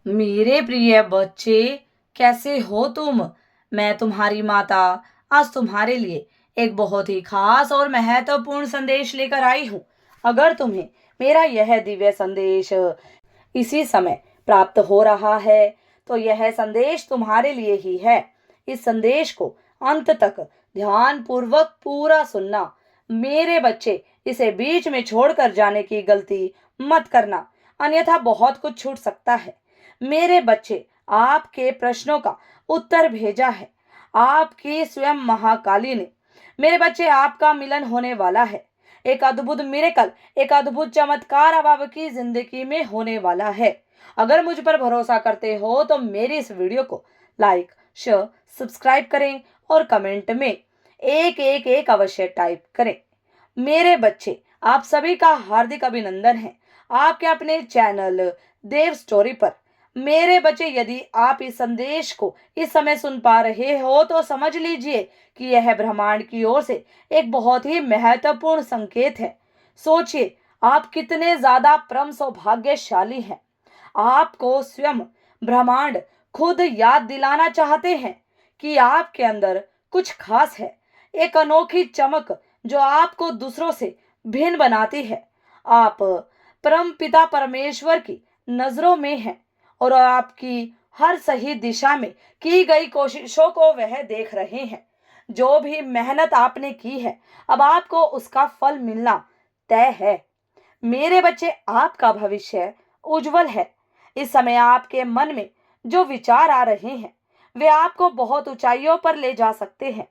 मेरे प्रिय बच्चे, कैसे हो तुम? मैं तुम्हारी माता आज तुम्हारे लिए एक बहुत ही खास और महत्वपूर्ण संदेश लेकर आई हूँ। अगर तुम्हें मेरा यह दिव्य संदेश इसी समय प्राप्त हो रहा है, तो यह संदेश तुम्हारे लिए ही है। इस संदेश को अंत तक ध्यान पूर्वक पूरा सुनना। मेरे बच्चे, इसे बीच में छोड़कर जाने की गलती मत करना, अन्यथा बहुत कुछ छूट सकता है। मेरे बच्चे, आपके प्रश्नों का उत्तर भेजा है आपकी स्वयं महाकाली ने। मेरे बच्चे, आपका मिलन होने वाला है। एक अद्भुत मिरेकल, एक अद्भुत चमत्कार अब आपकी जिंदगी में होने वाला है। अगर मुझ पर भरोसा करते हो तो मेरी इस वीडियो को लाइक, शेयर, सब्सक्राइब करें और कमेंट में एक अवश्य टाइप करें। मेरे बच्चे, आप सभी का हार्दिक अभिनंदन है आपके अपने चैनल देव स्टोरी पर। मेरे बच्चे, यदि आप इस संदेश को इस समय सुन पा रहे हो तो समझ लीजिए कि यह ब्रह्मांड की ओर से एक बहुत ही महत्वपूर्ण संकेत है। सोचिए, आप कितने ज्यादा परम सौभाग्यशाली हैं। आपको स्वयं ब्रह्मांड खुद याद दिलाना चाहते हैं कि आपके अंदर कुछ खास है, एक अनोखी चमक जो आपको दूसरों से भिन्न बनाती है। आप परम पिता परमेश्वर की नजरों में हैं और आपकी हर सही दिशा में की गई कोशिशों को वह देख रहे हैं। जो भी मेहनत आपने की है, अब आपको उसका फल मिलना तय है। मेरे बच्चे, आपका भविष्य उज्जवल है। इस समय आपके मन में जो विचार आ रहे हैं, वे आपको बहुत ऊंचाइयों पर ले जा सकते हैं।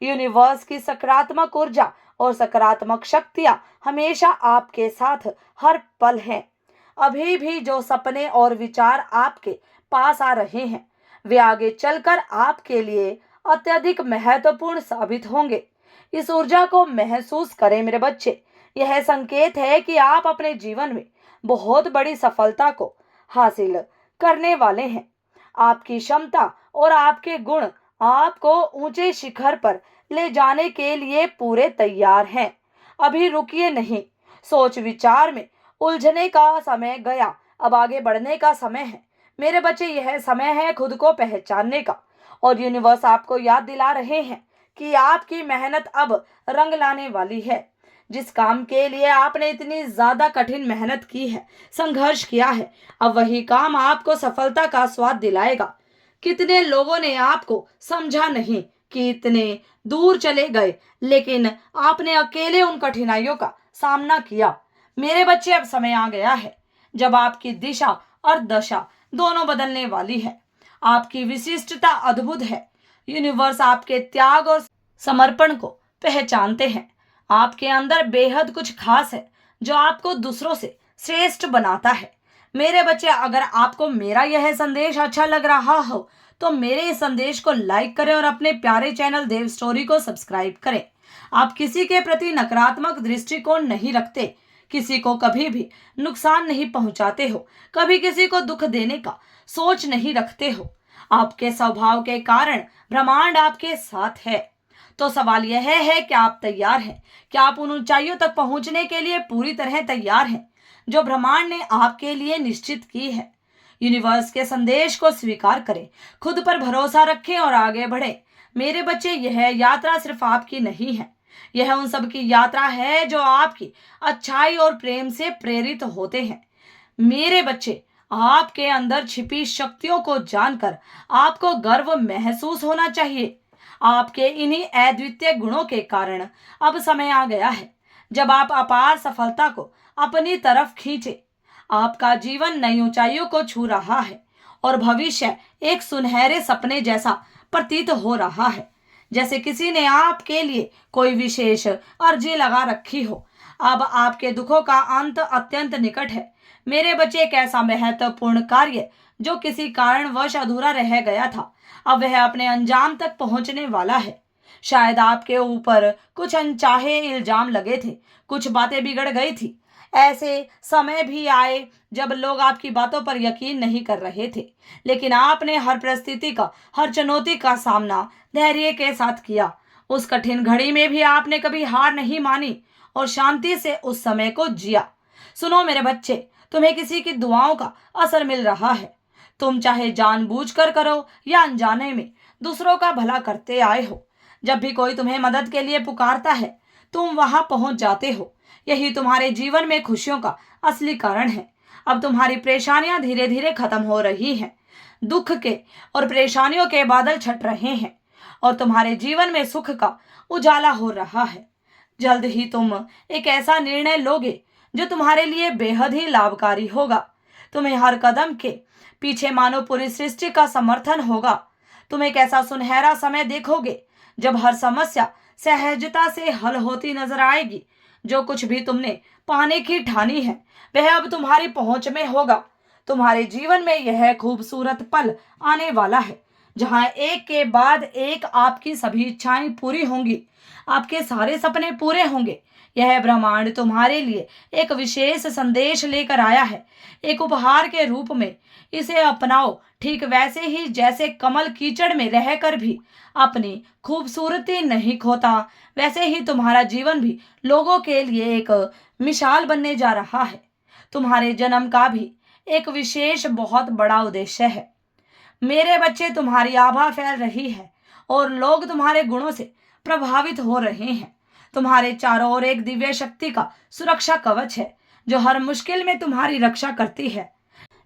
यूनिवर्स की सकारात्मक ऊर्जा और सकारात्मक शक्तियां हमेशा आपके साथ हर पल हैं। अभी भी जो सपने और विचार आपके पास आ रहे हैं, वे आगे चलकर आपके लिए अत्यधिक महत्वपूर्ण साबित होंगे। इस ऊर्जा को महसूस करें मेरे बच्चे। यह संकेत है कि आप अपने जीवन में बहुत बड़ी सफलता को हासिल करने वाले हैं। आपकी क्षमता और आपके गुण आपको ऊंचे शिखर पर ले जाने के लिए पूरे तैयार हैं। अभी रुकिए नहीं। सोच विचार में उलझने का समय गया, अब आगे बढ़ने का समय है। मेरे बच्चे, यह समय है खुद को पहचानने का। और यूनिवर्स आपको याद दिला रहे हैं कि आपकी मेहनत अब रंग लाने वाली है। जिस काम के लिए आपने इतनी ज्यादा कठिन मेहनत की है, संघर्ष किया है, अब वही काम आपको सफलता का स्वाद दिलाएगा। कितने लोगों ने आपको समझा नहीं कि इतने दूर चले गए, लेकिन आपने अकेले उन कठिनाइयों का सामना किया। मेरे बच्चे, अब समय आ गया है जब आपकी दिशा और दशा दोनों बदलने वाली है। आपकी विशिष्टता अद्भुत है। यूनिवर्स आपके त्याग और समर्पण को पहचानते हैं। आपके अंदर बेहद कुछ खास है जो आपको दूसरों से श्रेष्ठ बनाता है। मेरे बच्चे, अगर आपको मेरा यह संदेश अच्छा लग रहा हो तो मेरे इस संदेश को लाइक करें और अपने प्यारे चैनल देव स्टोरी को सब्सक्राइब करें। आप किसी के प्रति नकारात्मक दृष्टिकोण नहीं रखते, किसी को कभी भी नुकसान नहीं पहुंचाते हो, कभी किसी को दुख देने का सोच नहीं रखते हो। आपके स्वभाव के कारण ब्रह्मांड आपके साथ है। तो सवाल यह है कि आप तैयार हैं? क्या आप उन ऊंचाइयों तक पहुंचने के लिए पूरी तरह तैयार हैं जो ब्रह्मांड ने आपके लिए निश्चित की है? यूनिवर्स के संदेश को स्वीकार करें, खुद पर भरोसा रखें और आगे बढ़ें। मेरे बच्चे, यह यात्रा सिर्फ आपकी नहीं है, यह उन सब की यात्रा है जो आपकी अच्छाई और प्रेम से प्रेरित होते हैं। मेरे बच्चे, आपके अंदर छिपी शक्तियों को जानकर आपको गर्व महसूस होना चाहिए। आपके इन्हीं अद्वितीय गुणों के कारण अब समय आ गया है जब आप अपार सफलता को अपनी तरफ खींचे। आपका जीवन नई ऊंचाइयों को छू रहा है और भविष्य एक सुनहरे सपने जैसा प्रतीत हो रहा है, जैसे किसी ने आपके लिए कोई विशेष अर्जी लगा रखी हो। अब आपके दुखों का अंत अत्यंत निकट है। मेरे बच्चे, एक ऐसा महत्वपूर्ण कार्य जो किसी कारणवश अधूरा रह गया था, अब वह अपने अंजाम तक पहुंचने वाला है। शायद आपके ऊपर कुछ अनचाहे इल्जाम लगे थे, कुछ बातें बिगड़ गई थी। ऐसे समय भी आए जब लोग आपकी बातों पर यकीन नहीं कर रहे थे, लेकिन आपने हर परिस्थिति का, हर चुनौती का सामना धैर्य के साथ किया। उस कठिन घड़ी में भी आपने कभी हार नहीं मानी और शांति से उस समय को जिया। सुनो मेरे बच्चे, तुम्हें किसी की दुआओं का असर मिल रहा है। तुम चाहे जानबूझकर करो या अनजाने में दूसरों का भला करते आए हो। जब भी कोई तुम्हें मदद के लिए पुकारता है, तुम वहां पहुंच जाते हो। यही तुम्हारे जीवन में खुशियों का असली कारण है। अब तुम्हारी परेशानियां धीरे धीरे खत्म हो रही हैं। दुख के और परेशानियों के बादल छट रहे हैं और तुम्हारे जीवन में सुख का उजाला हो रहा है। जल्द ही तुम एक ऐसा निर्णय लोगे जो तुम्हारे लिए बेहद ही लाभकारी होगा। तुम्हें हर कदम के पीछे मानो पूरी सृष्टि का समर्थन होगा। तुम एक ऐसा सुनहरा समय देखोगे जब हर समस्या सहजता से हल होती नजर आएगी। जो कुछ भी तुमने पाने की ठानी है वह अब तुम्हारी पहुंच में होगा। तुम्हारे जीवन में यह खूबसूरत पल आने वाला है जहां एक के बाद एक आपकी सभी इच्छाएं पूरी होंगी, आपके सारे सपने पूरे होंगे। यह ब्रह्मांड तुम्हारे लिए एक विशेष संदेश लेकर आया है, एक उपहार के रूप में। इसे अपनाओ, ठीक वैसे ही जैसे कमल कीचड़ में रहकर भी अपनी खूबसूरती नहीं खोता, वैसे ही तुम्हारा जीवन भी लोगों के लिए एक मिसाल बनने जा रहा है। तुम्हारे जन्म का भी एक विशेष बहुत बड़ा उद्देश्य है। मेरे बच्चे, तुम्हारी आभा फैल रही है और लोग तुम्हारे गुणों से प्रभावित हो रहे हैं। तुम्हारे चारों ओर एक दिव्य शक्ति का सुरक्षा कवच है जो हर मुश्किल में तुम्हारी रक्षा करती है।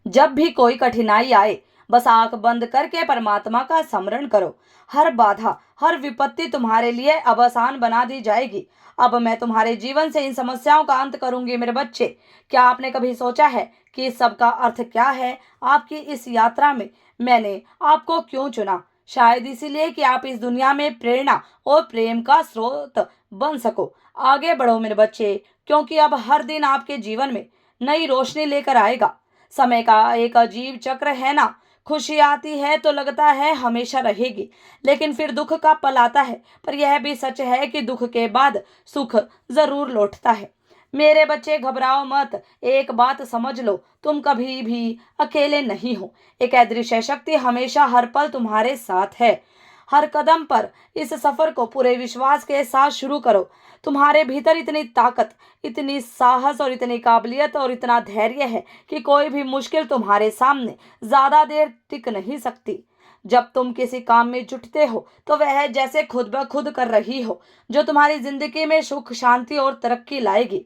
जब भी कोई कठिनाई आए, बस आंख बंद करके परमात्मा का स्मरण करो। हर बाधा, हर विपत्ति तुम्हारे लिए अब आसान बना दी जाएगी। अब मैं तुम्हारे जीवन से इन समस्याओं का अंत करूंगी। मेरे बच्चे, क्या आपने कभी सोचा है कि इस सब का अर्थ क्या है? आपकी इस यात्रा में मैंने आपको क्यों चुना? शायद इसीलिए कि आप इस दुनिया में प्रेरणा और प्रेम का स्रोत बन सको। आगे बढ़ो मेरे बच्चे, क्योंकि अब हर दिन आपके जीवन में नई रोशनी लेकर आएगा। समय का एक अजीब चक्र है ना। खुशी आती है तो लगता है हमेशा रहेगी, लेकिन फिर दुख का पल आता है। पर यह भी सच है कि दुख के बाद सुख जरूर लौटता है। मेरे बच्चे, घबराओ मत। एक बात समझ लो, तुम कभी भी अकेले नहीं हो। एक अदृश्य शक्ति हमेशा हर पल तुम्हारे साथ है। हर कदम पर इस सफर को पूरे विश्वास के साथ शुरू करो। तुम्हारे भीतर इतनी ताकत, इतनी साहस और इतनी काबिलियत और इतना धैर्य है कि कोई भी मुश्किल तुम्हारे सामने ज्यादा देर टिक नहीं सकती। जब तुम किसी काम में जुटते हो तो वह जैसे खुद ब खुद कर रही हो, जो तुम्हारी जिंदगी में सुख, शांति और तरक्की लाएगी।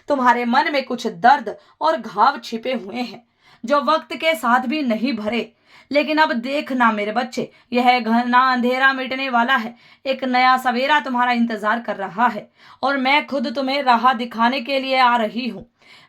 तुम्हारे मन में कुछ दर्द और घाव छिपे हुए हैं जो वक्त के साथ भी नहीं भरे। लेकिन अब देखना मेरे बच्चे, यह घना अंधेरा मिटने वाला है। एक नया सवेरा तुम्हारा इंतजार कर रहा है और मैं खुद तुम्हें राह दिखाने के लिए आ रही हूँ।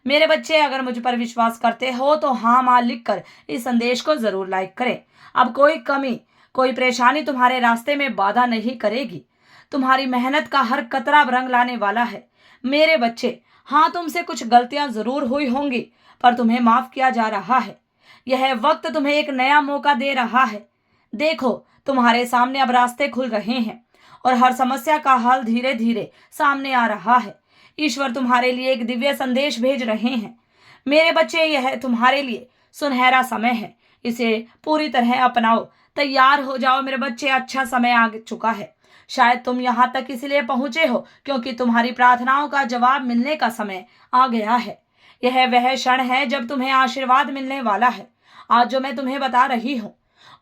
मेरे बच्चे, अगर मुझ पर विश्वास करते हो तो हाँ माँ लिखकर इस संदेश को जरूर लाइक करें। अब कोई कमी, कोई परेशानी तुम्हारे रास्ते में बाधा नहीं करेगी। तुम्हारी मेहनत का हर कतरा रंग लाने वाला है। मेरे बच्चे, हाँ तुमसे कुछ गलतियां जरूर हुई होंगी, पर तुम्हें माफ किया जा रहा है। यह वक्त तुम्हें एक नया मौका दे रहा है। देखो, तुम्हारे सामने अब रास्ते खुल रहे हैं और हर समस्या का हल धीरे धीरे सामने आ रहा है। ईश्वर तुम्हारे लिए एक दिव्य संदेश भेज रहे हैं। मेरे बच्चे, यह तुम्हारे लिए सुनहरा समय है। इसे पूरी तरह अपनाओ। तैयार हो जाओ मेरे बच्चे, अच्छा समय आ चुका है। शायद तुम यहाँ तक इसलिए पहुंचे हो क्योंकि तुम्हारी प्रार्थनाओं का जवाब मिलने का समय आ गया है। यह वह क्षण है जब तुम्हें आशीर्वाद मिलने वाला है। आज जो मैं तुम्हें बता रही हूँ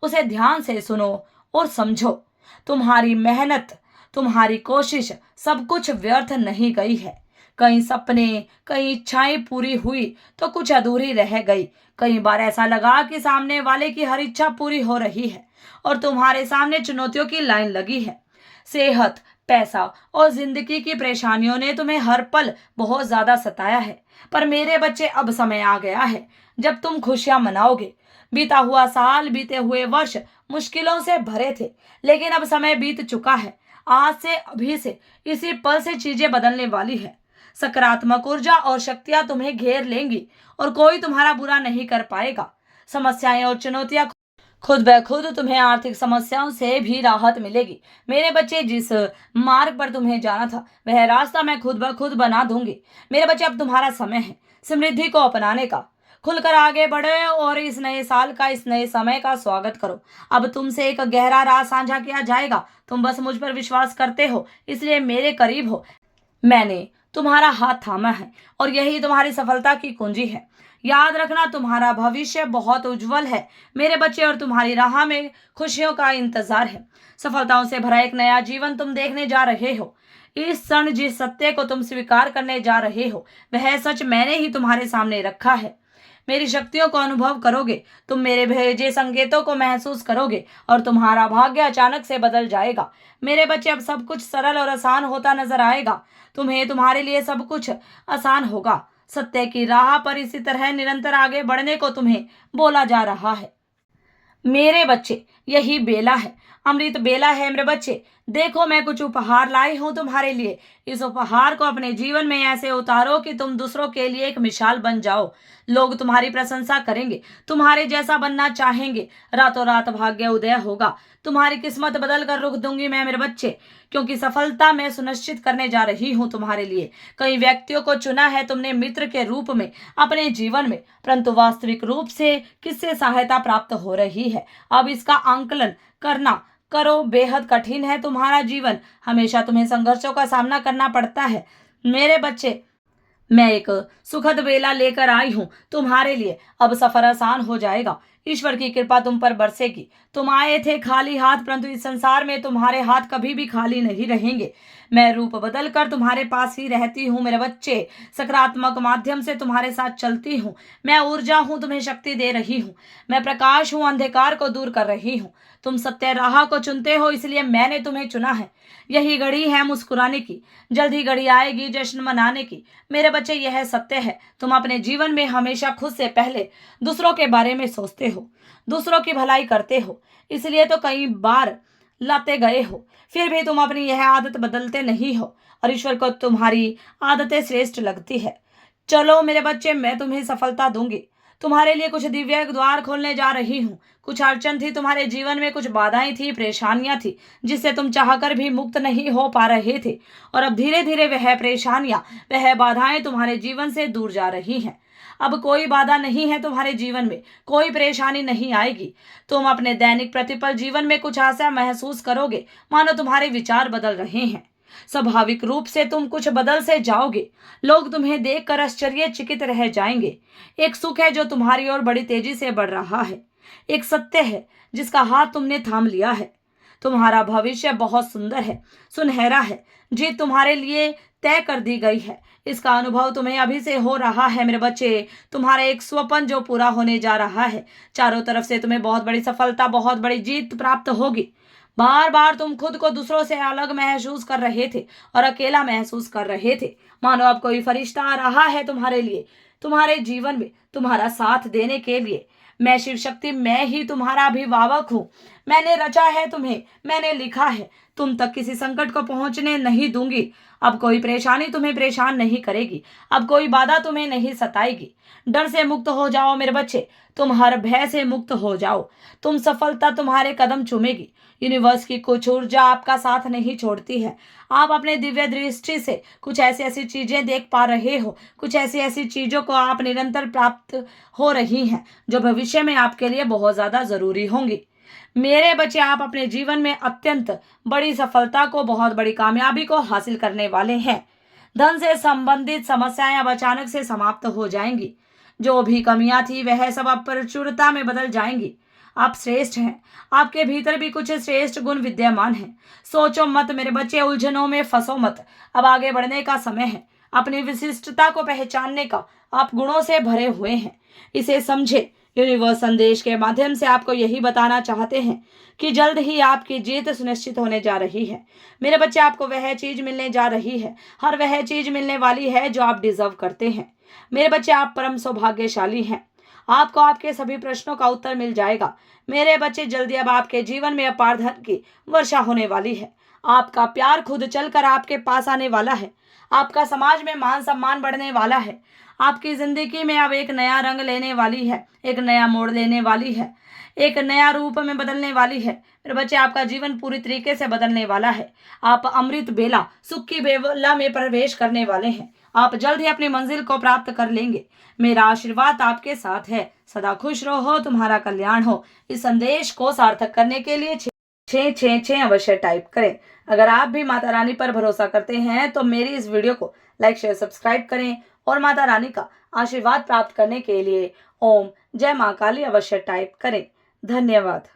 उसे ध्यान से सुनो और समझो। तुम्हारी मेहनत, तुम्हारी कोशिश, सब कुछ व्यर्थ नहीं गई है। कई सपने, कई इच्छाएं पूरी हुई तो कुछ अधूरी रह गई। कई बार ऐसा लगा कि सामने वाले की हर इच्छा पूरी हो रही है और तुम्हारे सामने चुनौतियों की लाइन लगी है। सेहत, पैसा और जिंदगी की परेशानियों ने तुम्हें हर पल बहुत ज्यादा सताया है। पर मेरे बच्चे, अब समय आ गया है जब तुम खुशियां मनाओगे। बीता हुआ साल, बीते हुए वर्ष मुश्किलों से भरे थे, लेकिन अब समय बीत चुका है। आज से, अभी से, इसी पल से चीजें बदलने वाली है। सकारात्मक ऊर्जा और शक्तियां तुम्हें घेर लेंगी और कोई तुम्हारा बुरा नहीं कर पाएगा। समस्याएं और चुनौतियां खुद ब खुद, तुम्हें आर्थिक समस्याओं से भी राहत मिलेगी। मेरे बच्चे, जिस मार्ग पर तुम्हें जाना था वह रास्ता मैं खुद ब खुद बना दूंगी। मेरे बच्चे, अब तुम्हारा समय है समृद्धि को अपनाने का। खुलकर आगे बढ़े और इस नए साल का, इस नए समय का स्वागत करो। अब तुमसे एक गहरा राज साझा किया जाएगा। तुम बस मुझ पर विश्वास करते हो, इसलिए मेरे करीब हो। मैंने तुम्हारा हाथ थामा है और यही तुम्हारी सफलता की कुंजी है। याद रखना, तुम्हारा भविष्य बहुत उज्जवल है मेरे बच्चे, और तुम्हारी राह में खुशियों का इंतजार है। सफलताओं से भरा एक नया जीवन तुम देखने जा रहे हो। इस क्षण जिस सत्य को तुम स्वीकार करने जा रहे हो, वह सच मैंने ही तुम्हारे सामने रखा है। मेरी शक्तियों को अनुभव करोगे, तुम मेरे भेजे संकेतों को महसूस करोगे, और तुम्हारा भाग्य अचानक से बदल जाएगा। मेरे बच्चे, अब सब कुछ सरल और आसान होता नजर आएगा। तुम्हें तुम्हारे लिए सब कुछ आसान होगा। सत्य की राह पर इसी तरह निरंतर आगे बढ़ने को तुम्हें बोला जा रहा है मेरे बच्चे। यही बेला है, अमृत बेला है मेरे बच्चे। देखो, मैं कुछ उपहार लाई हूं तुम्हारे लिए। इस उपहार को अपने जीवन में ऐसे उतारो कि तुम दूसरों के लिए एक मिसाल बन जाओ। लोग तुम्हारी प्रशंसा करेंगे, तुम्हारे जैसा बनना चाहेंगे। रातों रात भाग्य उदय होगा। तुम्हारी किस्मत बदल कर रुख दूंगी मैं मेरे बच्चे, क्योंकि सफलता मैं सुनिश्चित करने जा रही हूं तुम्हारे लिए। कई व्यक्तियों को चुना है तुमने मित्र के रूप में अपने जीवन में, परंतु वास्तविक रूप से किससे सहायता प्राप्त हो रही है, अब इसका आंकलन करना करो। बेहद कठिन है तुम्हारा जीवन, हमेशा तुम्हें संघर्षों का सामना करना पड़ता है मेरे बच्चे। मैं एक सुखद बेला लेकर आई हूं तुम्हारे लिए। अब सफर आसान हो जाएगा। ईश्वर की कृपा तुम पर बरसेगी। तुम आए थे खाली हाथ, परंतु इस संसार में तुम्हारे हाथ कभी भी खाली नहीं रहेंगे। मैं रूप बदल कर तुम्हारे पास ही रहती हूँ मेरे बच्चे। सकारात्मक माध्यम से तुम्हारे साथ चलती हूँ। मैं ऊर्जा हूँ, तुम्हें शक्ति दे रही हूँ। मैं प्रकाश हूँ, अंधकार को दूर कर रही हूँ। तुम सत्य राह को चुनते हो, इसलिए मैंने तुम्हें चुना है। यही घड़ी है मुस्कुराने की, जल्द ही घड़ी आएगी जश्न मनाने की मेरे बच्चे। यह सत्य है, तुम अपने जीवन में हमेशा खुद से पहले दूसरों के बारे में सोचते हो, दूसरों की भलाई करते हो, इसलिए तो कई बार लाते गए हो। फिर भी तुम अपनी यह आदत बदलते नहीं हो, और ईश्वर को तुम्हारी आदतें श्रेष्ठ लगती है। चलो मेरे बच्चे, मैं तुम्हें सफलता दूंगी। तुम्हारे लिए कुछ दिव्य द्वार खोलने जा रही हूँ। कुछ अड़चन थी तुम्हारे जीवन में, कुछ बाधाएं थी, परेशानियां थी, जिससे तुम चाहकर भी मुक्त नहीं हो पा रहे थे, और अब धीरे धीरे वह परेशानियां, वह बाधाएं तुम्हारे जीवन से दूर जा रही हैं। अब कोई बाधा नहीं है तुम्हारे जीवन में, कोई परेशानी नहीं आएगी। तुम अपने दैनिक प्रतिपल जीवन में कुछ आशा महसूस करोगे, मानो तुम्हारे विचार बदल रहे हैं। स्वाभाविक रूप से तुम कुछ बदल से जाओगे। लोग तुम्हें देखकर आश्चर्यचकित रह जाएंगे। एक सुख है जो तुम्हारी ओर बड़ी तेजी से बढ़ रहा है। एक सत्य है जिसका हाथ तुमने थाम लिया है। तुम्हारा भविष्य बहुत सुंदर है, सुनहरा है। जीत तुम्हारे लिए तय कर दी गई है। इसका अनुभव तुम्हें अभी से हो रहा है मेरे बच्चे। तुम्हारा एक स्वप्न जो पूरा होने जा रहा है। चारों तरफ से तुम्हें बहुत बड़ी सफलता, बहुत बड़ी जीत प्राप्त होगी। बार बार तुम खुद को दूसरों से अलग महसूस कर रहे थे और अकेला महसूस कर रहे थे, मानो अब कोई फरिश्ता आ रहा है तुम्हारे लिए, तुम्हारे जीवन में तुम्हारा साथ देने के लिए। मैं शिव शक्ति, मैं ही तुम्हारा अभिभावक हूँ। मैंने रचा है तुम्हें, मैंने लिखा है। तुम तक किसी संकट को पहुंचने नहीं दूंगी। अब कोई परेशानी तुम्हें परेशान नहीं करेगी। अब कोई बाधा तुम्हें नहीं सताएगी। डर से मुक्त हो जाओ मेरे बच्चे, तुम हर भय से मुक्त हो जाओ। तुम सफलता तुम्हारे कदम चूमेगी। यूनिवर्स की कुछ ऊर्जा आपका साथ नहीं छोड़ती है। आप अपने दिव्य दृष्टि से कुछ ऐसी ऐसी चीजें देख पा रहे हो, कुछ ऐसी ऐसी चीजों को आप निरंतर प्राप्त हो रही हैं, जो भविष्य में आपके लिए बहुत ज्यादा जरूरी होंगी मेरे बच्चे। आप अपने जीवन में अत्यंत बड़ी सफलता को, बहुत बड़ी कामयाबी को हासिल करने वाले हैं। धन से संबंधित समस्याएं अब अचानक से समाप्त हो जाएंगी। जो भी कमियां थी वह सब अब प्रचुरता में बदल जाएंगी। आप श्रेष्ठ हैं, आपके भीतर भी कुछ श्रेष्ठ गुण विद्यमान हैं। सोचो मत मेरे बच्चे, उलझनों में फंसो मत। अब आगे बढ़ने का समय है। अपनी विशिष्टता को पहचानने का आप गुणों से भरे हुए हैं, इसे समझे। यूनिवर्स संदेश के माध्यम से आपको यही बताना चाहते हैं कि जल्द ही आपकी जीत सुनिश्चित होने जा रही है मेरे बच्चे। आपको वह चीज मिलने जा रही है, हर वह चीज मिलने वाली है जो आप डिजर्व करते हैं मेरे बच्चे। आप परम सौभाग्यशाली हैं। आपको आपके सभी प्रश्नों का उत्तर मिल जाएगा मेरे बच्चे। जल्दी अब आपके जीवन में अपार धन की वर्षा होने वाली है। आपका प्यार खुद चलकर आपके पास आने वाला है। आपका समाज में मान सम्मान बढ़ने वाला है। आपकी जिंदगी में अब एक नया रंग लेने वाली है, एक नया मोड़ लेने वाली है, एक नया रूप में बदलने वाली है मेरे बच्चे। आपका जीवन पूरी तरीके से बदलने वाला है। आप अमृत बेला, सुख की बेला में प्रवेश करने वाले हैं। आप जल्द ही अपनी मंजिल को प्राप्त कर लेंगे। मेरा आशीर्वाद आपके साथ है। सदा खुश रहो, तुम्हारा कल्याण हो। इस संदेश को सार्थक करने के लिए 666 अवश्य टाइप करें। अगर आप भी माता रानी पर भरोसा करते हैं तो मेरी इस वीडियो को लाइक शेयर सब्सक्राइब करें और माता रानी का आशीर्वाद प्राप्त करने के लिए ओम जय माँ काली अवश्य टाइप करें। धन्यवाद।